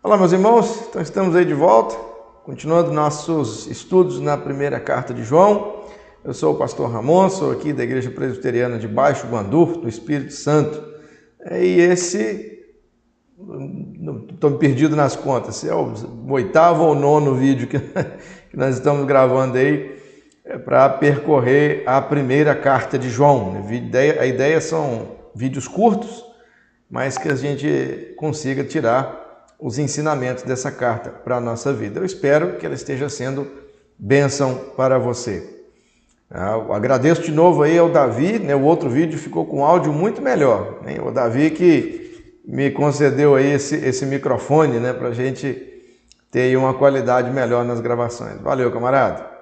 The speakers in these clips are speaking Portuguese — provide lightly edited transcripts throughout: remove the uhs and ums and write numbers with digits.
Olá, meus irmãos, então estamos aí de volta, continuando nossos estudos na primeira carta de João. Eu sou o pastor Ramon, sou aqui da Igreja Presbiteriana de Baixo Guandu, do Espírito Santo. E estou me perdido nas contas, se é o 8º ou 9º vídeo que nós estamos gravando aí para percorrer a primeira carta de João. A ideia são vídeos curtos, mas que a gente consiga tirar os ensinamentos dessa carta para a nossa vida. Eu espero que ela esteja sendo bênção para você. Eu agradeço de novo aí ao Davi, o outro vídeo ficou com áudio muito melhor. O Davi que me concedeu aí esse microfone, para a gente ter aí uma qualidade melhor nas gravações. Valeu, camarada.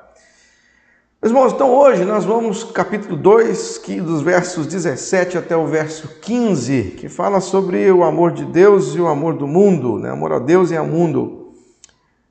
Meus irmãos, então hoje nós vamos capítulo 2, dos versos 17 até o verso 15, que fala sobre o amor de Deus e o amor do mundo, amor a Deus e ao mundo.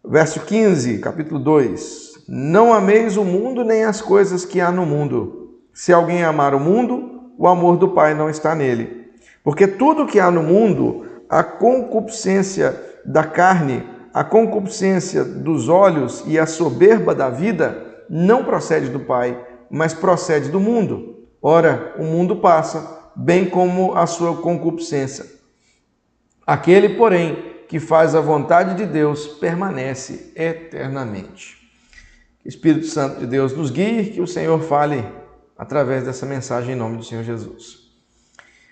Verso 15, capítulo 2. Não ameis o mundo nem as coisas que há no mundo. Se alguém amar o mundo, o amor do Pai não está nele. Porque tudo que há no mundo, a concupiscência da carne, a concupiscência dos olhos e a soberba da vida, não procede do Pai, mas procede do mundo. Ora, o mundo passa, bem como a sua concupiscência. Aquele, porém, que faz a vontade de Deus, permanece eternamente. Que o Espírito Santo de Deus nos guie, que o Senhor fale através dessa mensagem em nome do Senhor Jesus.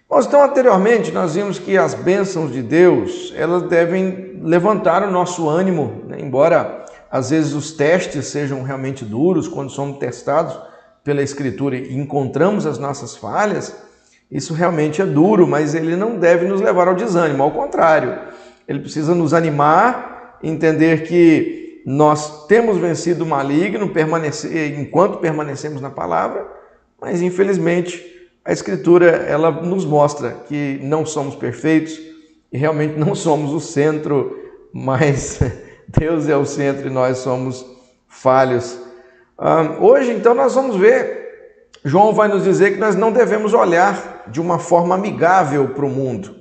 Bom, então, anteriormente, nós vimos que as bênçãos de Deus, elas devem levantar o nosso ânimo, embora às vezes os testes sejam realmente duros, quando somos testados pela Escritura e encontramos as nossas falhas, isso realmente é duro, mas ele não deve nos levar ao desânimo, ao contrário, ele precisa nos animar, entender que nós temos vencido o maligno enquanto permanecemos na palavra, mas infelizmente a Escritura ela nos mostra que não somos perfeitos e realmente não somos o centro, mas Deus é o centro e nós somos falhos. Hoje, então, nós vamos ver, João vai nos dizer que nós não devemos olhar de uma forma amigável para o mundo.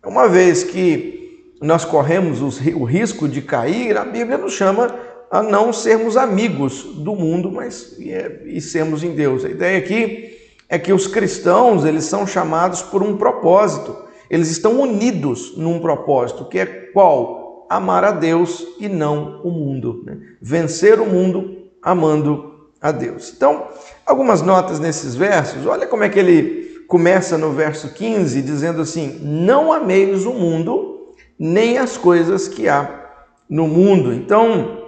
Uma vez que nós corremos o risco de cair, a Bíblia nos chama a não sermos amigos do mundo, mas e sermos em Deus. A ideia aqui é que os cristãos, eles são chamados por um propósito. Eles estão unidos num propósito, que é qual? Amar a Deus e não o mundo. Vencer o mundo amando a Deus. Então, algumas notas nesses versos. Olha como é que ele começa no verso 15, dizendo assim: não ameis o mundo, nem as coisas que há no mundo. Então,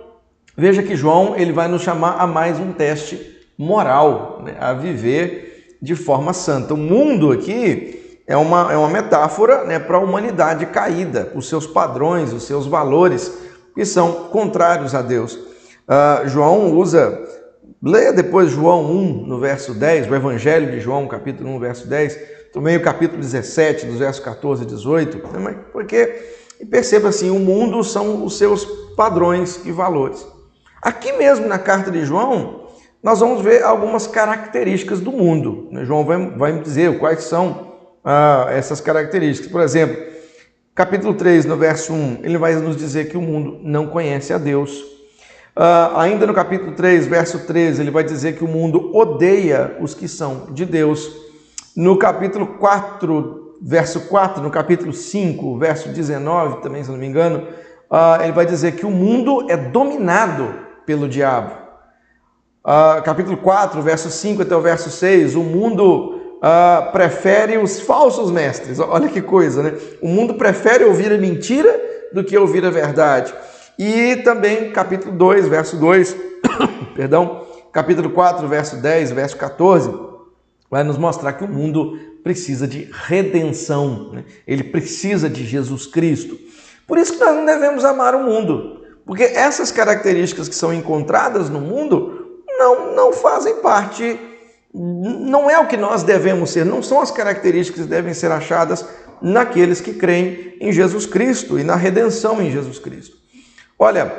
veja que João ele vai nos chamar a mais um teste moral, a viver de forma santa. O mundo aqui é uma metáfora para a humanidade caída, os seus padrões, os seus valores, que são contrários a Deus. João usa, leia depois João 1, no verso 10, o Evangelho de João, capítulo 1, verso 10, também o capítulo 17, dos versos 14 e 18, porque, e perceba assim, o mundo são os seus padrões e valores. Aqui mesmo na carta de João, nós vamos ver algumas características do mundo. João vai me dizer quais são essas características. Por exemplo, capítulo 3, no verso 1, ele vai nos dizer que o mundo não conhece a Deus. Ainda no capítulo 3, verso 13, ele vai dizer que o mundo odeia os que são de Deus. No capítulo 4, verso 4, no capítulo 5, verso 19, também, se não me engano, ele vai dizer que o mundo é dominado pelo diabo. Capítulo 4, verso 5 até o verso 6, o mundo prefere os falsos mestres. Olha que coisa, O mundo prefere ouvir a mentira do que ouvir a verdade. E também capítulo 2, verso 2, perdão, capítulo 4, verso 10, verso 14, vai nos mostrar que o mundo precisa de redenção, Ele precisa de Jesus Cristo. Por isso que nós não devemos amar o mundo, porque essas características que são encontradas no mundo não fazem parte. Não é o que nós devemos ser, não são as características que devem ser achadas naqueles que creem em Jesus Cristo e na redenção em Jesus Cristo. Olha,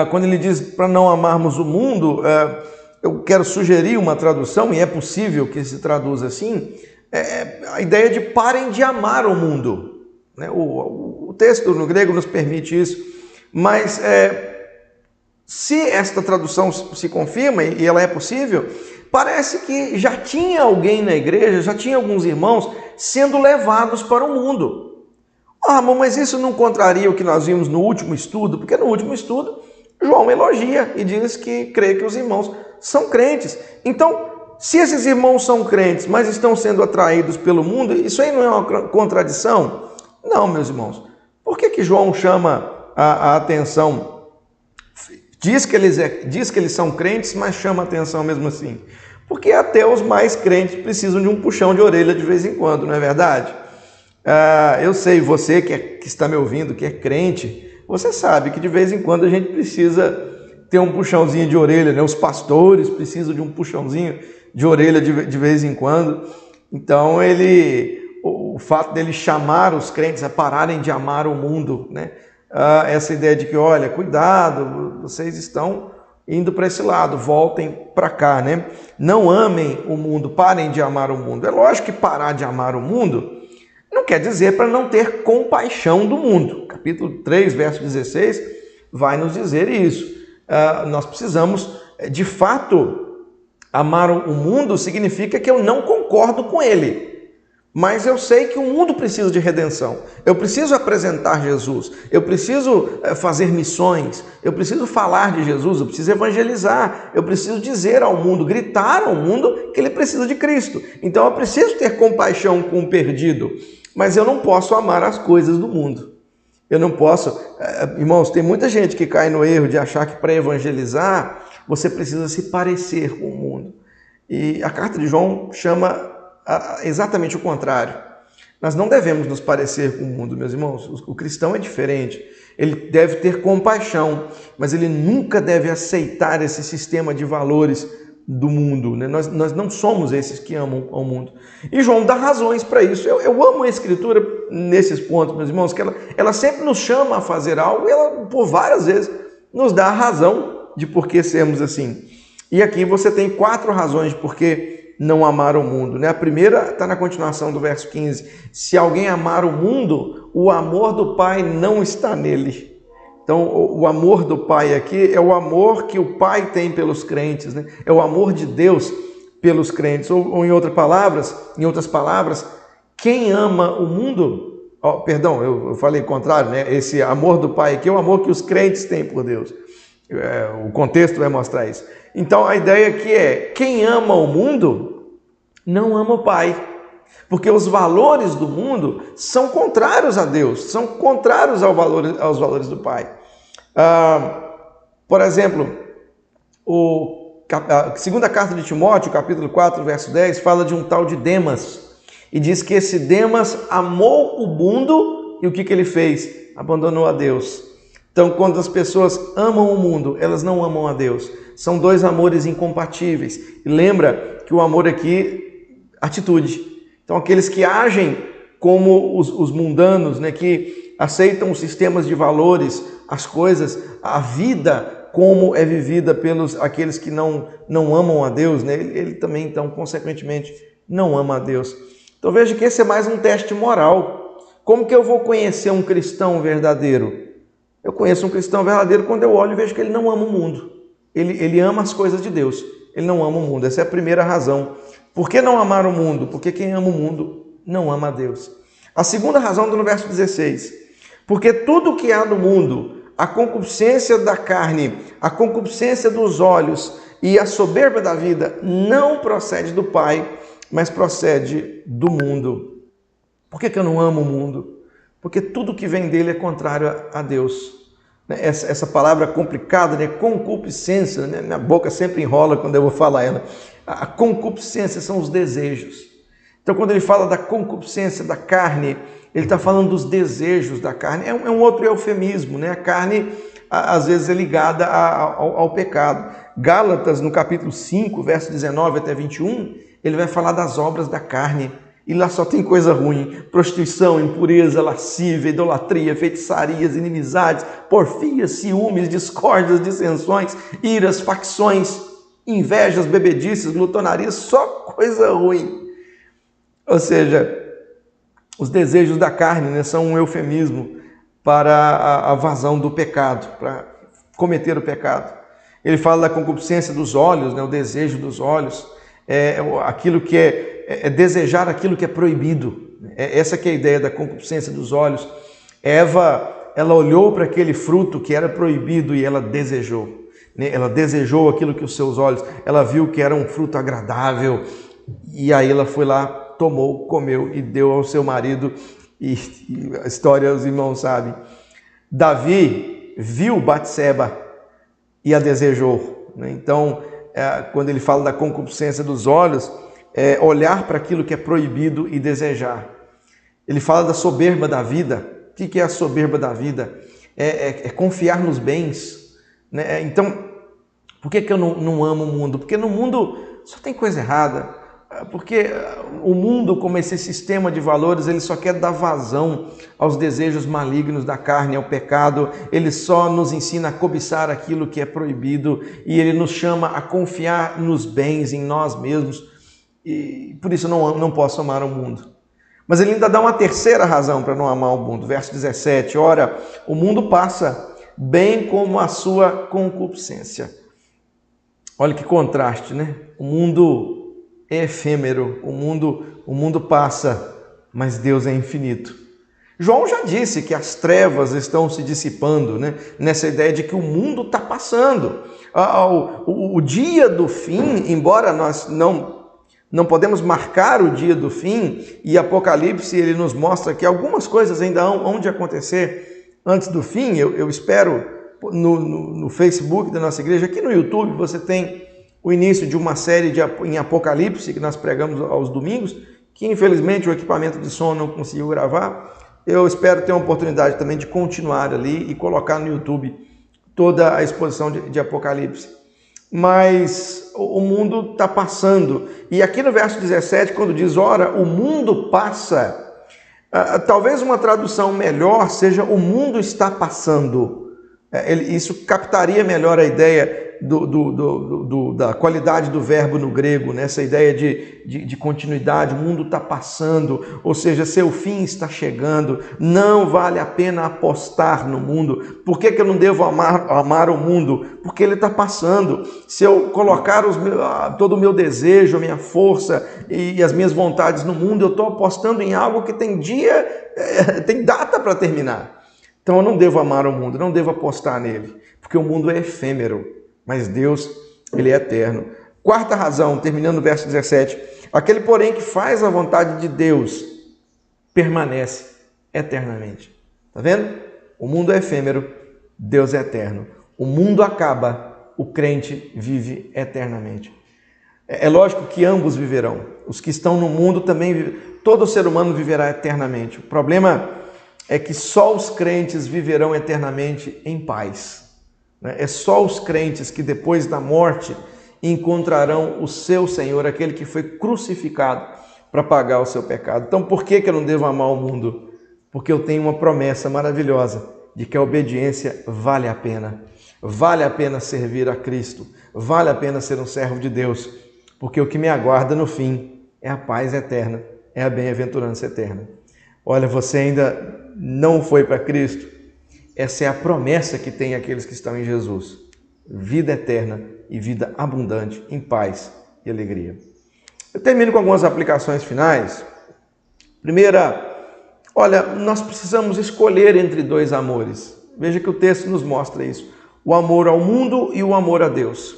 quando ele diz para não amarmos o mundo, eu quero sugerir uma tradução, e é possível que se traduza assim, a ideia de parem de amar o mundo. O O texto no grego nos permite isso, mas se esta tradução se confirma, e ela é possível, parece que já tinha alguém na igreja, já tinha alguns irmãos sendo levados para o mundo. Mas isso não contraria o que nós vimos no último estudo? Porque no último estudo, João elogia e diz que crê que os irmãos são crentes. Então, se esses irmãos são crentes, mas estão sendo atraídos pelo mundo, isso aí não é uma contradição? Não, meus irmãos. Por que João chama a atenção? Diz que eles são crentes, mas chama a atenção mesmo assim. Porque até os mais crentes precisam de um puxão de orelha de vez em quando, não é verdade? Eu sei, você que está me ouvindo, que é crente, você sabe que de vez em quando a gente precisa ter um puxãozinho de orelha, né? Os pastores precisam de um puxãozinho de orelha de vez em quando. Então, o fato dele chamar os crentes a pararem de amar o mundo, né? Essa ideia de que, olha, cuidado, vocês estão indo para esse lado, voltem para cá, né? Não amem o mundo, parem de amar o mundo. É lógico que parar de amar o mundo não quer dizer para não ter compaixão do mundo. Capítulo 3, verso 16, vai nos dizer isso. Nós precisamos, de fato, amar o mundo significa que eu não concordo com ele. Mas eu sei que o mundo precisa de redenção. Eu preciso apresentar Jesus. Eu preciso fazer missões. Eu preciso falar de Jesus. Eu preciso evangelizar. Eu preciso dizer ao mundo, gritar ao mundo que ele precisa de Cristo. Então eu preciso ter compaixão com o perdido. Mas eu não posso amar as coisas do mundo. Eu não posso... Irmãos, tem muita gente que cai no erro de achar que para evangelizar você precisa se parecer com o mundo. E a carta de João chama exatamente o contrário. Nós não devemos nos parecer com o mundo, meus irmãos. O cristão é diferente. Ele deve ter compaixão, mas ele nunca deve aceitar esse sistema de valores do mundo, né? Nós não somos esses que amam ao mundo. E João dá razões para isso. Eu amo a Escritura nesses pontos, meus irmãos, que ela sempre nos chama a fazer algo e ela, por várias vezes, nos dá a razão de por que sermos assim. E aqui você tem 4 razões de por que não amar o mundo, né? A primeira está na continuação do verso 15. Se alguém amar o mundo, o amor do Pai não está nele. Então, o amor do Pai aqui é o amor que o Pai tem pelos crentes, né? É o amor de Deus pelos crentes. Ou em outras palavras, quem ama o mundo... eu falei o contrário, né? Esse amor do Pai aqui é o amor que os crentes têm por Deus. O contexto vai mostrar isso. Então a ideia aqui é, quem ama o mundo não ama o Pai, porque os valores do mundo são contrários a Deus, são contrários aos valores do Pai. Por exemplo, a segunda carta de Timóteo, capítulo 4, verso 10, fala de um tal de Demas, e diz que esse Demas amou o mundo, e o que ele fez? Abandonou a Deus. Então, quando as pessoas amam o mundo, elas não amam a Deus. São 2 amores incompatíveis. E lembra que o amor aqui, atitude. Então, aqueles que agem como os mundanos, né, que aceitam os sistemas de valores, as coisas, a vida como é vivida pelos aqueles que não amam a Deus, né, ele também, então, consequentemente, não ama a Deus. Então, veja que esse é mais um teste moral. Como que eu vou conhecer um cristão verdadeiro? Eu conheço um cristão verdadeiro quando eu olho e vejo que ele não ama o mundo. Ele ama as coisas de Deus. Ele não ama o mundo. Essa é a primeira razão. Por que não amar o mundo? Porque quem ama o mundo não ama a Deus. A segunda razão está no verso 16. Porque tudo que há no mundo, a concupiscência da carne, a concupiscência dos olhos e a soberba da vida, não procede do Pai, mas procede do mundo. Por que eu não amo o mundo? Porque tudo que vem dele é contrário a Deus. Essa palavra complicada, né? Concupiscência, né? Minha boca sempre enrola quando eu vou falar ela. A concupiscência são os desejos. Então, quando ele fala da concupiscência da carne, ele está falando dos desejos da carne. É um outro eufemismo, né? A carne, às vezes, é ligada ao pecado. Gálatas, no capítulo 5, verso 19 até 21, ele vai falar das obras da carne. E lá só tem coisa ruim: prostituição, impureza, lascívia, idolatria, feitiçarias, inimizades, porfias, ciúmes, discórdias, dissensões, iras, facções, invejas, bebedices, glutonarias, só coisa ruim. Ou seja, os desejos da carne, né, são um eufemismo. para a vazão do pecado, para cometer o pecado. Ele fala da concupiscência dos olhos, né, o desejo dos olhos, aquilo que é desejar aquilo que é proibido. Essa que é a ideia da concupiscência dos olhos. Eva, ela olhou para aquele fruto que era proibido e ela desejou. Ela desejou aquilo que os seus olhos, ela viu que era um fruto agradável, e aí ela foi lá, tomou, comeu e deu ao seu marido, e a história os irmãos sabem. Davi viu Batseba e a desejou. Então, quando ele fala da concupiscência dos olhos, é olhar para aquilo que é proibido e desejar. Ele fala da soberba da vida. O que é a soberba da vida? É confiar nos bens. Então, por que eu não amo o mundo? Porque no mundo só tem coisa errada. Porque o mundo, como esse sistema de valores, ele só quer dar vazão aos desejos malignos da carne, ao pecado. Ele só nos ensina a cobiçar aquilo que é proibido e ele nos chama a confiar nos bens, em nós mesmos. E por isso eu não posso amar o mundo. Mas ele ainda dá uma terceira razão para não amar o mundo. Verso 17, ora, o mundo passa, bem como a sua concupiscência. Olha que contraste, né? O mundo é efêmero, o mundo passa, mas Deus é infinito. João já disse que as trevas estão se dissipando, né? Nessa ideia de que o mundo está passando. O dia do fim, embora nós não podemos marcar o dia do fim, e Apocalipse ele nos mostra que algumas coisas ainda hão de acontecer antes do fim. Eu espero no Facebook da nossa igreja, aqui no YouTube você tem o início de uma série em Apocalipse que nós pregamos aos domingos, que infelizmente o equipamento de som não conseguiu gravar. Eu espero ter uma oportunidade também de continuar ali e colocar no YouTube toda a exposição de Apocalipse. Mas o mundo está passando. E aqui no verso 17, quando diz, ora, o mundo passa, talvez uma tradução melhor seja o mundo está passando. Isso captaria melhor a ideia da qualidade do verbo no grego, nessa ideia de continuidade. O mundo está passando, ou seja, seu fim está chegando, não vale a pena apostar no mundo. Por que eu não devo amar o mundo? Porque ele está passando. Se eu colocar todo o meu desejo, a minha força e as minhas vontades no mundo, eu estou apostando em algo que tem data para terminar. Então eu não devo amar o mundo, não devo apostar nele, porque o mundo é efêmero, mas Deus, ele é eterno. Quarta razão, terminando o verso 17, aquele porém que faz a vontade de Deus permanece eternamente. Está vendo? O mundo é efêmero, Deus é eterno. O mundo acaba, o crente vive eternamente. É lógico que ambos viverão. Os que estão no mundo também vivem. Todo ser humano viverá eternamente. O problema é que só os crentes viverão eternamente em paz. É só os crentes que depois da morte encontrarão o seu Senhor, aquele que foi crucificado para pagar o seu pecado. Então por que eu não devo amar o mundo? Porque eu tenho uma promessa maravilhosa de que a obediência vale a pena. Vale a pena servir a Cristo. Vale a pena ser um servo de Deus. Porque o que me aguarda no fim é a paz eterna, é a bem-aventurança eterna. Olha, você ainda não foi para Cristo? Essa é a promessa que tem aqueles que estão em Jesus. Vida eterna e vida abundante, em paz e alegria. Eu termino com algumas aplicações finais. Primeira, olha, nós precisamos escolher entre dois amores. Veja que o texto nos mostra isso. O amor ao mundo e o amor a Deus.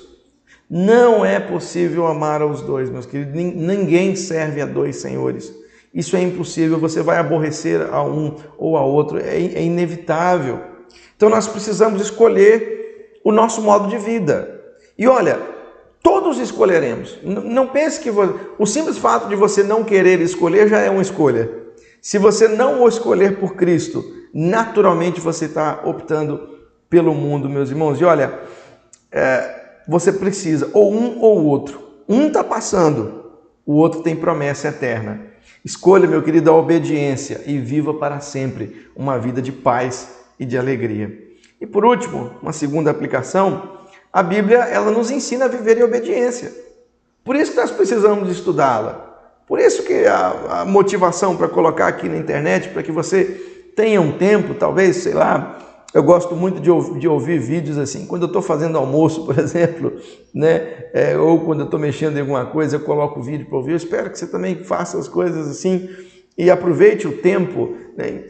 Não é possível amar aos dois, meus queridos. Ninguém serve a dois senhores. Isso é impossível, você vai aborrecer a um ou a outro, é inevitável. Então nós precisamos escolher o nosso modo de vida. E olha, todos escolheremos. Não pense que o simples fato de você não querer escolher já é uma escolha. Se você não o escolher por Cristo, naturalmente você está optando pelo mundo, meus irmãos. E olha, você precisa, ou um ou o outro. Um está passando, o outro tem promessa eterna. Escolha, meu querido, a obediência e viva para sempre uma vida de paz e de alegria. E por último, uma segunda aplicação, a Bíblia ela nos ensina a viver em obediência. Por isso que nós precisamos estudá-la. Por isso que a motivação para colocar aqui na internet, para que você tenha um tempo, talvez, sei lá, eu gosto muito de ouvir vídeos assim, quando eu estou fazendo almoço, por exemplo, né? Ou quando eu estou mexendo em alguma coisa, eu coloco o vídeo para ouvir. Eu espero que você também faça as coisas assim e aproveite o tempo, né?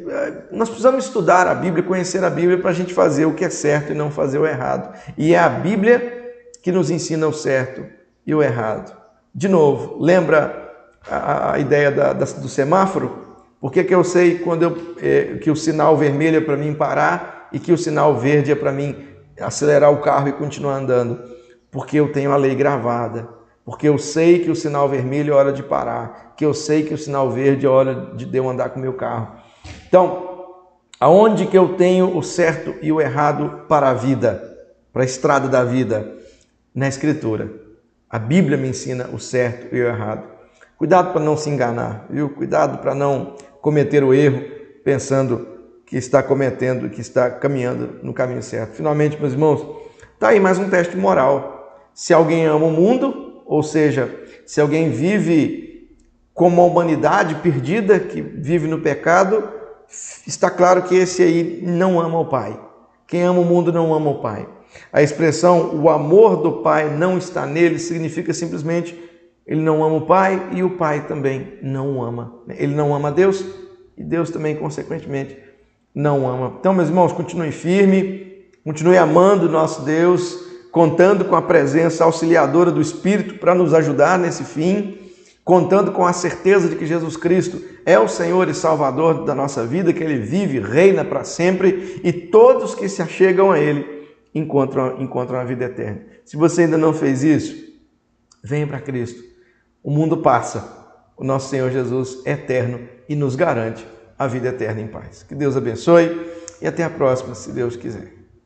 Nós precisamos estudar a Bíblia, conhecer a Bíblia para a gente fazer o que é certo e não fazer o errado. E é a Bíblia que nos ensina o certo e o errado. De novo, lembra a ideia do semáforo? Por que eu sei que o sinal vermelho é para mim parar e que o sinal verde é para mim acelerar o carro e continuar andando? Porque eu tenho a lei gravada. Porque eu sei que o sinal vermelho é hora de parar. Que eu sei que o sinal verde é hora de eu andar com o meu carro. Então, aonde que eu tenho o certo e o errado para a vida? Para a estrada da vida? Na Escritura. A Bíblia me ensina o certo e o errado. Cuidado para não se enganar, viu? Cuidado para não cometer o erro pensando que está cometendo, que está caminhando no caminho certo. Finalmente, meus irmãos, está aí mais um teste moral. Se alguém ama o mundo, ou seja, se alguém vive como uma humanidade perdida, que vive no pecado, está claro que esse aí não ama o Pai. Quem ama o mundo não ama o Pai. A expressão o amor do Pai não está nele significa simplesmente ele não ama o Pai e o Pai também não o ama. Ele não ama Deus e Deus também, consequentemente, não o ama. Então, meus irmãos, continue firme, continue amando o nosso Deus, contando com a presença auxiliadora do Espírito para nos ajudar nesse fim, contando com a certeza de que Jesus Cristo é o Senhor e Salvador da nossa vida, que Ele vive, reina para sempre e todos que se achegam a Ele encontram a vida eterna. Se você ainda não fez isso, venha para Cristo. O mundo passa, o nosso Senhor Jesus é eterno e nos garante a vida eterna em paz. Que Deus abençoe e até a próxima, se Deus quiser.